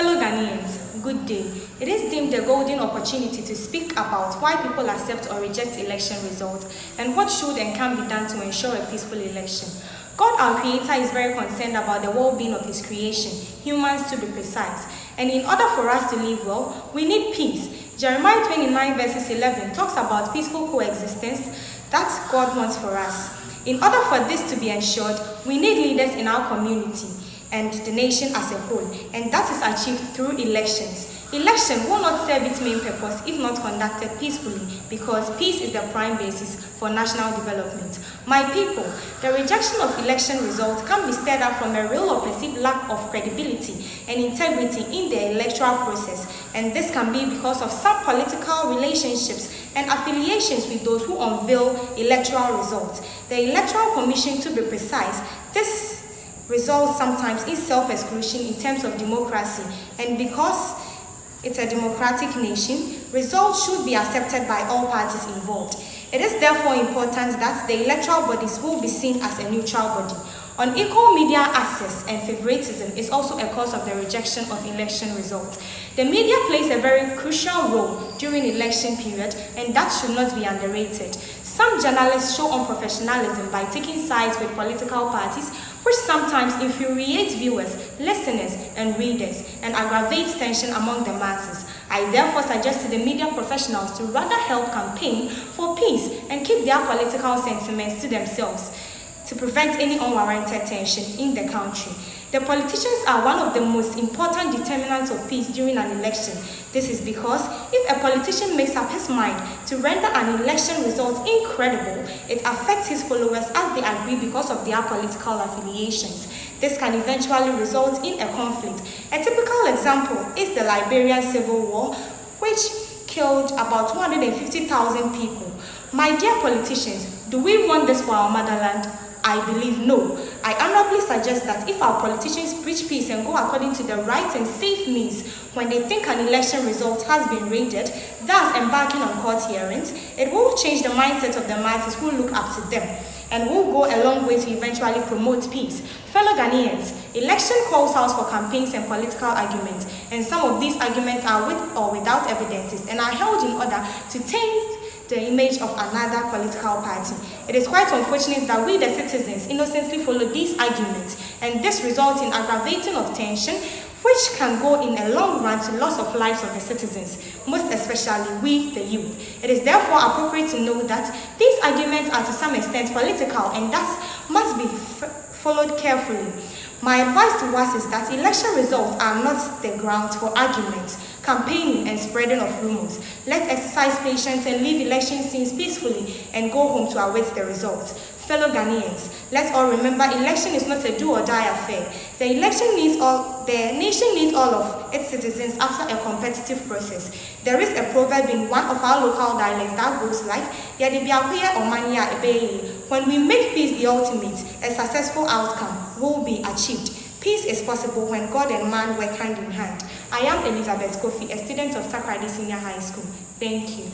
Fellow Ghanaians, good day. It is deemed a golden opportunity to speak about why people accept or reject election results and what should and can be done to ensure a peaceful election. God, our Creator, is very concerned about the well-being of His creation, humans to be precise. And in order for us to live well, we need peace. Jeremiah 29 verses 11 talks about peaceful coexistence that God wants for us. In order for this to be ensured, we need leaders in our community and the nation as a whole, and that is achieved through elections. Election will not serve its main purpose if not conducted peacefully, because peace is the prime basis for national development. My people, the rejection of election results can be stirred up from a real or perceived lack of credibility and integrity in the electoral process, and this can be because of some political relationships and affiliations with those who unveil electoral results. The Electoral Commission, to be precise, this results sometimes in self-exclusion in terms of democracy, and because it's a democratic nation, results should be accepted by all parties involved. It is therefore important that the electoral bodies will be seen as a neutral body. Unequal media access and favoritism is also a cause of the rejection of election results. The media plays a very crucial role during election period, and that should not be underrated. Some journalists show unprofessionalism by taking sides with political parties, which sometimes infuriates viewers, listeners, and readers, and aggravates tension among the masses. I therefore suggest to the media professionals to rather help campaign for peace and keep their political sentiments to themselves to prevent any unwarranted tension in the country. The politicians are one of the most important determinants of peace during an election. This is because if a politician makes up his mind to render an election result incredible, it affects his followers as they agree because of their political affiliations. This can eventually result in a conflict. A typical example is the Liberian Civil War, which killed about 250,000 people. My dear politicians, do we want this for our motherland? I believe no. I honorably suggest that if our politicians preach peace and go according to the right and safe means when they think an election result has been raided, thus embarking on court hearings, it will change the mindset of the masses who look up to them and will go a long way to eventually promote peace. Fellow Ghanaians, election calls out for campaigns and political arguments, and some of these arguments are with or without evidences and are held in order to taint the image of another political party. It is quite unfortunate that we, the citizens, innocently follow these arguments, and this results in aggravating of tension, which can go in a long run to loss of lives of the citizens, most especially we, the youth. It is therefore appropriate to know that these arguments are to some extent political and thus must be followed carefully. My advice to us is that election results are not the grounds for arguments, campaigning, and spreading of rumors. Let's exercise patience and leave election scenes peacefully and go home to await the results. Fellow Ghanaians, let's all remember election is not a do or die affair. The nation needs all of its citizens after a competitive process. There is a proverb in one of our local dialects that goes like, when we make peace the ultimate, a successful outcome will be achieved. Peace is possible when God and man work hand in hand. I am Elizabeth Kofi, a student of Takoradi Senior High School. Thank you.